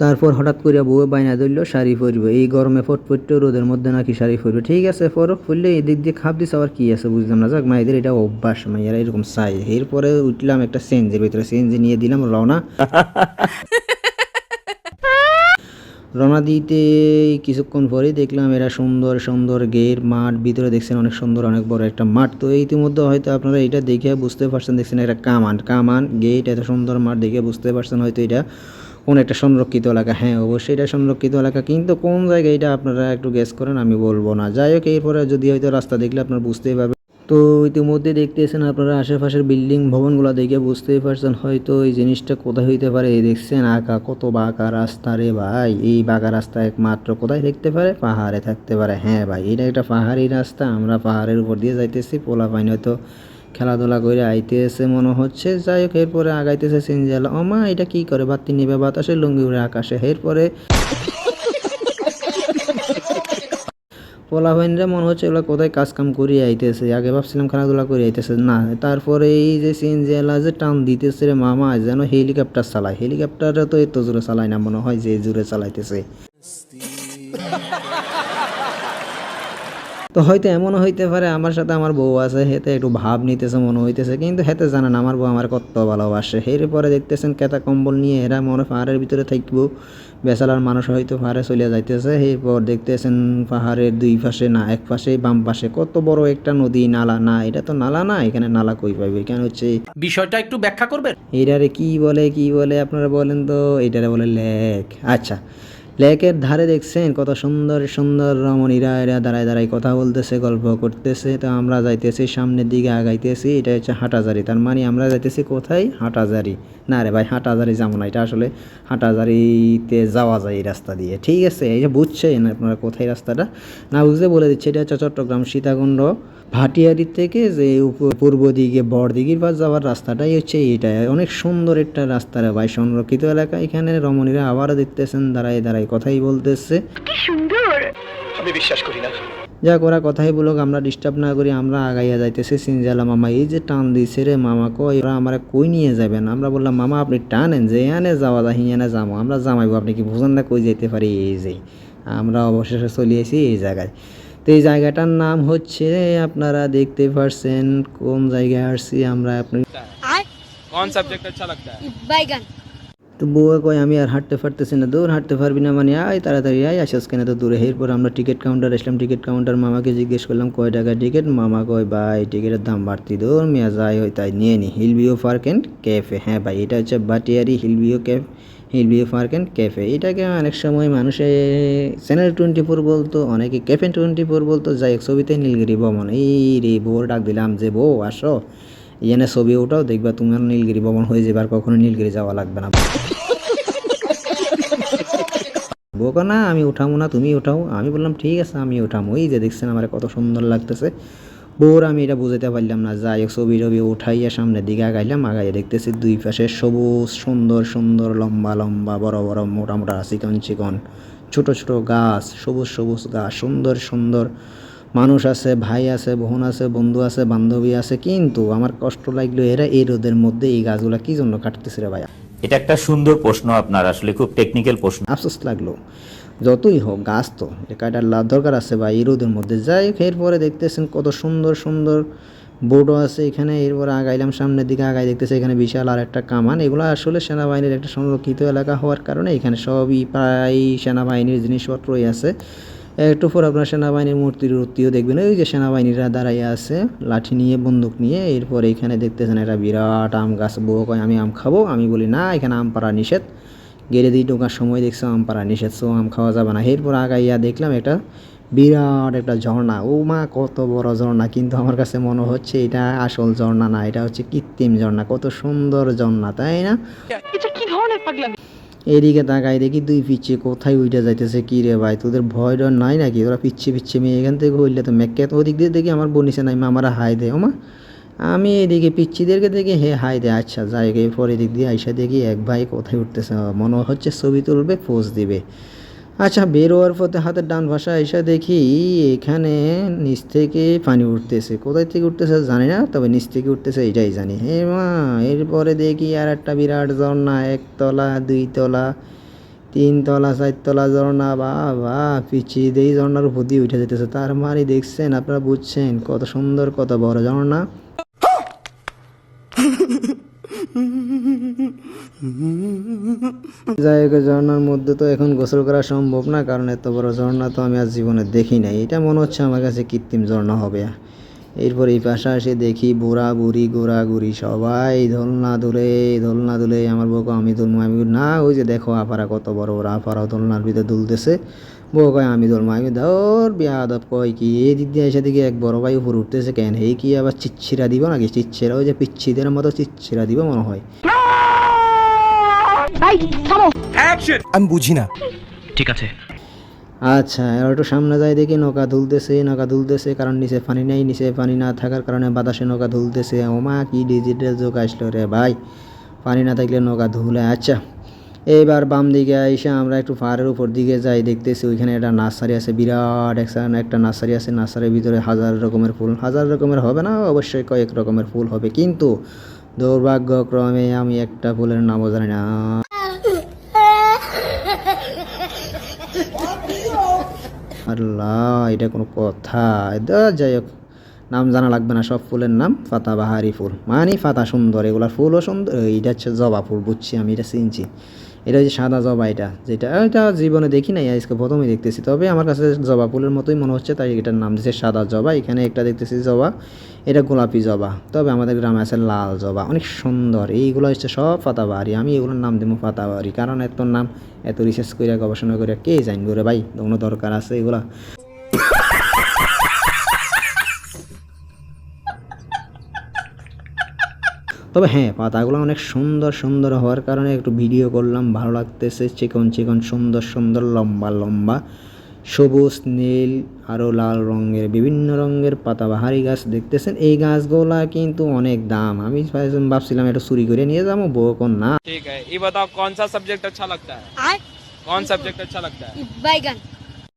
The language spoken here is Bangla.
তারপর হঠাৎ করে বউ বাইনা ধরলো শাড়ি পরবে, এই গরমে ফটফটে রোদের মধ্যে নাকি শাড়ি পরবে। ঠিক আছে ফরক পরলে এদিক দিয়ে খাপ দিছে, আবার কি আছে বুঝলাম না। যাক মায়েদের এটা অভ্যাস, মাইয়ারা এরকম চাই। এরপরে উঠলাম একটা সিএনজির ভিতরে, সিএনজি নিয়ে দিলাম রওনা। রওনা দিতে কিছুক্ষণ পরেই দেখলাম এরা সুন্দর সুন্দর গেট মাঠ, ভিতরে দেখছেন অনেক সুন্দর অনেক বড় একটা মাঠ। তো ইতিমধ্যে হয়তো আপনারা এটা দেখে বুঝতে পারছেন, দেখছেন একটা কামান গেট, এত সুন্দর মাঠ দেখে বুঝতে পারছেন হয়তো এটা কোন একটা সংরক্ষিত এলাকা। হ্যাঁ অবশ্যই এটা সংরক্ষিত এলাকা, কিন্তু কোন জায়গায় এটা আপনারা একটু গেস করেন, আমি বলবো না। যাই হোক এরপরে যদি হয়তো রাস্তা দেখলে আপনারা বুঝতেই পারবেন। তো ইতিমধ্যে দেখতেছেন আপনারা আশেপাশের বিল্ডিং ভবনগুলো দেখে বুঝতেই পারছেন হয়তো এই জিনিসটা কোথায় হইতে পারে। এই দেখছেন আঁকা কত বাঁকা রাস্তা রে ভাই, এই বাঁকা রাস্তা একমাত্র কোথায় থাকতে পারে, পাহাড়ে থাকতে পারে। হ্যাঁ ভাই এটা একটা পাহাড়ি রাস্তা, আমরা পাহাড়ের উপর দিয়ে যাইতেছি, পোলা পাইন হয়তো খেলাধুলা করে আইতেছে মনে হচ্ছে। যাই হোক এরপরে আগাইতেছে সিনজালা, ওমা এটা কি করে বাতি নিবে বাতাসে লুঙ্গি উড়ে আকাশে। এরপরে পোলাপাইনরা মনে হচ্ছে এগুলো কোথায় কাজ কাম করিয়ে আইতেছে, আগে ভাবছিলাম খেলাধুলা করে আইতেছে না। তারপরে এই যে সিনজেলা যে টান দিতেছে রে মামা, যেন হেলিকপ্টার চালায়। হেলিকপ্টারটা তো এত জোরে চালায় না মনে হয় যে জোরে চালাইতেছে। তো হয়তো এমনও হইতে পারে আমার সাথে আমার বউ আছে, হেতে একটু ভাব নিতেছে মনে হইতেছে, কিন্তু হেতে জানেন আমার বউ আমার কত ভালোবাসে। এরপরে দেখতেছেন কেতা কম্বল নিয়ে এরা মনে পাহাড়ের ভিতরে থাকবো, বেচালার মানুষ হয়তো পাহাড়ে চলে যাইতেছে। এরপর দেখতেছেন পাহাড়ের দুই পাশে না এক পাশে বাম পাশে কত বড় একটা নদী নালা, না এটা তো নালা না, এখানে নালা কই পাইবে, এখানে হচ্ছে বিষয়টা একটু ব্যাখ্যা করবেন। এটারে কি বলে আপনারা বলেন তো, এটারে বলে লেক। আচ্ছা লেকের ধারে দেখছেন কত সুন্দর সুন্দর রমণীরা এরা দাঁড়ায় দাঁড়ায় কথা বলতেছে, গল্প করতেছে। তো আমরা যাইতেছি সামনের দিকে আগাইতেছি, এটা হচ্ছে হাটাজারি। তার মানে আমরা যাইতেছি কোথায়, হাটাজারি। না রে ভাই হাটাজারি যাবো না, এটা আসলে হাটাজারিতে যাওয়া যায় এই রাস্তা দিয়ে। ঠিক আছে এই যে বুঝছেন আপনারা কোথায় রাস্তাটা, না বুঝতে বলে দিচ্ছে। এটা হচ্ছে চট্টগ্রাম সীতাকুণ্ড ভাটিয়ারি থেকে যে পূর্ব দিকে বড়দিঘির পাশ যাওয়ার রাস্তাটাই হচ্ছে এইটা। অনেক সুন্দর একটা রাস্তা রে ভাই, সংরক্ষিত এলাকা। এখানে রমণীরা আবারও দেখতেছেন দাঁড়ায় দাঁড়ায় কথাই বলতেছে, কি সুন্দর, আমি বিশ্বাস করি না। যাক ওরা কথাই বলুক, আমরা ডিস্টার্ব না করি, আমরা আগাইয়া যাইতেছি। সিনজালা মামা এই যে টান দিছে রে মামা, কই ওরা আমার কই নিয়ে যাবেন। আমরা বললাম মামা আপনি টানেন, যে এনে যাওয়া যায় হিয়ানে যাবো, আমরা জামাইবো, আপনি কি বুঝেন না কই যেতে পারি। এই যে আমরা অবশেষে চলে এসেছি এই জায়গায়। তো এই জায়গাটার নাম হচ্ছে আপনারা দেখতে পারছেন কোন জায়গায় আসছি আমরা। আপনি कौन सब्जेक्ट अच्छा लगता है? बैगन। তো বউয়ে কয় আমি আর হাঁটতে পারতেছি না, দূর হাঁটতে পারবি না মানে আয় তাড়াতাড়ি আয়, আসিস কেন তো দূরে। এরপর আমরা টিকিট কাউন্টার আসলাম, টিকিট কাউন্টার মামাকে জিজ্ঞেস করলাম কয় টাকা টিকিট। মামা কয় ভাই টিকিটের দাম বাড়তি, দূর মিয়া যাই হয় তাই নিয়ে নি। হিলভিউ পার্ক অ্যান্ড ক্যাফে, হ্যাঁ ভাই এটা হচ্ছে Bhatiary Hillview park and cafe. এটাকে অনেক সময় মানুষে চ্যানেল 24 বলতো, অনেকে ক্যাফে 24 বলতো। যাই হোক ছবিতে নীলগিরি ভবন। এই রে বউর ডাক দিলাম যে বউ আসো এখানে ছবি ওঠাও, দেখবা তোমার নীলগিরি ভবন হয়ে যাবে, আর কখনো নীলগিরি যাওয়া লাগবে না। বোকা না আমি উঠাবো না, তুমি উঠাও। আমি বললাম ঠিক আছে আমি উঠাবো। এই যে দেখছেন আমার কত সুন্দর লাগতেছে। বোর আমি এটা বুঝাতে পারলাম না। যাই হোক ছবি টবি উঠাইয়া সামনের দিকে আগাইলাম, আগাইয়া দেখতেছি দুই পাশে সবুজ সুন্দর সুন্দর লম্বা লম্বা বড় বড় মোটা মোটা চিকন চিকন ছোট ছোট গাছ, সবুজ সবুজ গাছ, সুন্দর সুন্দর মানুষ আছে, ভাই আছে, বোন আছে, বন্ধু আছে, বান্ধবী আছে। কিন্তু আমার কষ্ট লাগলো এরা এই রোদের মধ্যে এই গাছগুলা কি জন্য কাটতেছে রে ভাই। এটা একটা সুন্দর প্রশ্ন, আপনার আসলে খুব টেকনিক্যাল প্রশ্ন। আফসোস লাগলো, যতই হোক গাছ তো কাটার দরকার আছে বা এই রোদের মধ্যে। যাই হোক এরপরে দেখতেছেন কত সুন্দর সুন্দর বোর্ডও আছে এখানে। এরপরে আগাইলাম সামনের দিকে, আগাই দেখতেছে এখানে বিশাল আর একটা কামান। এগুলো আসলে সেনাবাহিনীর একটা সংরক্ষিত এলাকা হওয়ার কারণে এখানে সবই প্রায় সেনাবাহিনীর জিনিসপত্রই আছে। একটু পর আপনার সেনাবাহিনীর মূর্তিও দেখবেন, ওই যে সেনাবাহিনীরা দাঁড়াইয়া আছে লাঠি নিয়ে বন্দুক নিয়ে। এরপর এখানে দেখতেছেন একটা বিরাট আম গাছ। বউ কয় আমি আম খাবো, আমি বলি না এখানে আম পাড়া নিষেধ। গেড়ে দিয়ে ঢোকার সময় দেখছো আম পাড়া নিষেধ, সো আম খাওয়া যাবে না। এরপর আগাইয়া দেখলাম একটা বিরাট একটা ঝর্ণা। ও মা কত বড় ঝর্ণা, কিন্তু আমার কাছে মনে হচ্ছে এটা আসল ঝর্ণা না, এটা হচ্ছে কৃত্রিম ঝর্ণা। কত সুন্দর ঝর্ণা তাই না। এটা কি ধরনের পাগলামি? এদিকে তাকাই দেখি দুই পিচ্ছে কোথায় উইটা যাইতেছে। কি রে ভাই তোদের ভয় ডর নাই নাকি, তোরা পিচ্ছে মেয়ে এখান থেকে হইলে তো মেকে। তো ওদিক দিয়ে দেখি আমার বনিছে নাই, আমারা হাই দেয় ওমা। আমি এদিকে পিচ্ছিদেরকে দেখি হে হাই দেয়। আচ্ছা যাই এরপর এদিক দিয়ে আইসা দেখি এক ভাই কোথায় উঠতেছে, মনে হচ্ছে ছবি তুলবে পোজ দিবে। আচ্ছা বেরোয়ার পথে হাতের ডান ভাষা এসে দেখি এখানে নিচ থেকে পানি উঠতেছে। কোথায় থেকে উঠতেছে জানি না, তবে নিচ থেকে উঠতেছে এটাই জানি। হে মা, এরপরে দেখি আর একটা বিরাট ঝর্ণা, একতলা দুই তলা 3 তলা 4 তলা ঝর্ণা, বাবা পিছিয়ে দিয়ে ঝর্ণার উপর দিয়ে উঠে যেতেছে। তার মানে দেখছেন, আপনারা বুঝছেন কত সুন্দর কত বড় ঝর্ণা। যাই হোক, ঝর্ণার মধ্যে তো এখন গোসল করা সম্ভব না, কারণ এত বড় ঝর্ণা তো আমি আজ জীবনে দেখি নাই। এটা মনে হচ্ছে আমার কাছে কৃত্রিম ঝর্ণা হবে। এরপর এই পাশে এসে দেখি বুড়া বুড়ি গোড়াগুড়ি সবাই দোলনা দুলে। আমার বউকে আমি দুলবো, আমি বলি, না ওই যে দেখো আপারা কত বড় বড় আপারাও দোলনার ভিতরে দুলতেছে। বউ কয় আমি দুলবো, আমি ধর বিয়াদব কয় কি এই দিক দিয়ে এসে দিকে এক বড় ভাই উপর উঠতেছে কেন, এই কি আবার চিচ্ছিরা দিব নাকি? চিচ্ছিরা ওই যে পিচ্ছিদের মতো চিচ্ছিরা দিব মনে হয়। এই থামো। एक्शन। আমি বুঝি না। আচ্ছা, এবার একটু সামনে যাই দেখি নৌকা দুলতেছে, কারণ নিচে পানি নেই। নিচে পানি না থাকার কারণে বাতাসে নৌকা দুলতেছে। ওমা কি ডিজিটাল যুগ আসলো রে ভাই, পানি না থাকলে নৌকা ধুলে। আচ্ছা, এইবার বাম দিকে এসে আমরা একটু পাহাড়ের উপর দিকে যাই, দেখতেছি ওইখানে একটা নার্সারি আছে, বিরাট একটা নার্সারি আছে। নার্সারির ভিতরে হাজার রকমের ফুল, হাজার রকমের হবে না, অবশ্যই কয়েক রকমের ফুল হবে, কিন্তু দুর্ভাগ্যক্রমে আমি একটা ফুলের নামও জানি না। আল্লাহ, এটা কোনো কথা? যাই হোক, নাম জানা লাগবে না, সব ফুলের নাম পাতাবাহারি ফুল, মানে পাতা সুন্দর, এগুলার ফুলও সুন্দর। এটা হচ্ছে জবা ফুল, বুঝছি আমি, এটা চিনছি। এটা হচ্ছে সাদা জবা, এটা জীবনে দেখি নাই, আজকে প্রথমেই দেখতেছি। তবে আমার কাছে জবা ফুলের মতোই মনে হচ্ছে, তাই এটার নাম দিচ্ছে সাদা জবা। এখানে একটা দেখতেছি জবা, এটা গোলাপি জবা। তবে আমাদের গ্রামে আছে লাল জবা, অনেক সুন্দর। এইগুলো হচ্ছে সব পাতাবাহারি। আমি এগুলোর নাম দেবো পাতাবাহারি, কারণ এত নাম এত রিসার্চ করে গবেষণা করে কে জানবো রে ভাই, কোনো দরকার আছে এগুলা? তবে হ্যাঁ, পাতাগুলো অনেক সুন্দর হওয়ার কারণে একটু ভিডিও করলাম, ভালো লাগতেছে। চিকন সুন্দর লম্বা সবুজ, নীল, আরও লাল রঙের, বিভিন্ন রঙের পাতাবাহারি গাছ দেখতেছেন। এই গাছগুলা কিন্তু অনেক দাম। আমি ভাবছিলাম একটু চুরি করে নিয়ে যাবো, বউ কোন না। ठीक है, ये बताओ कौन सा सब्जेक्ट अच्छा लगता है? कौन सब्जेक्ट अच्छा लगता है? बैगन।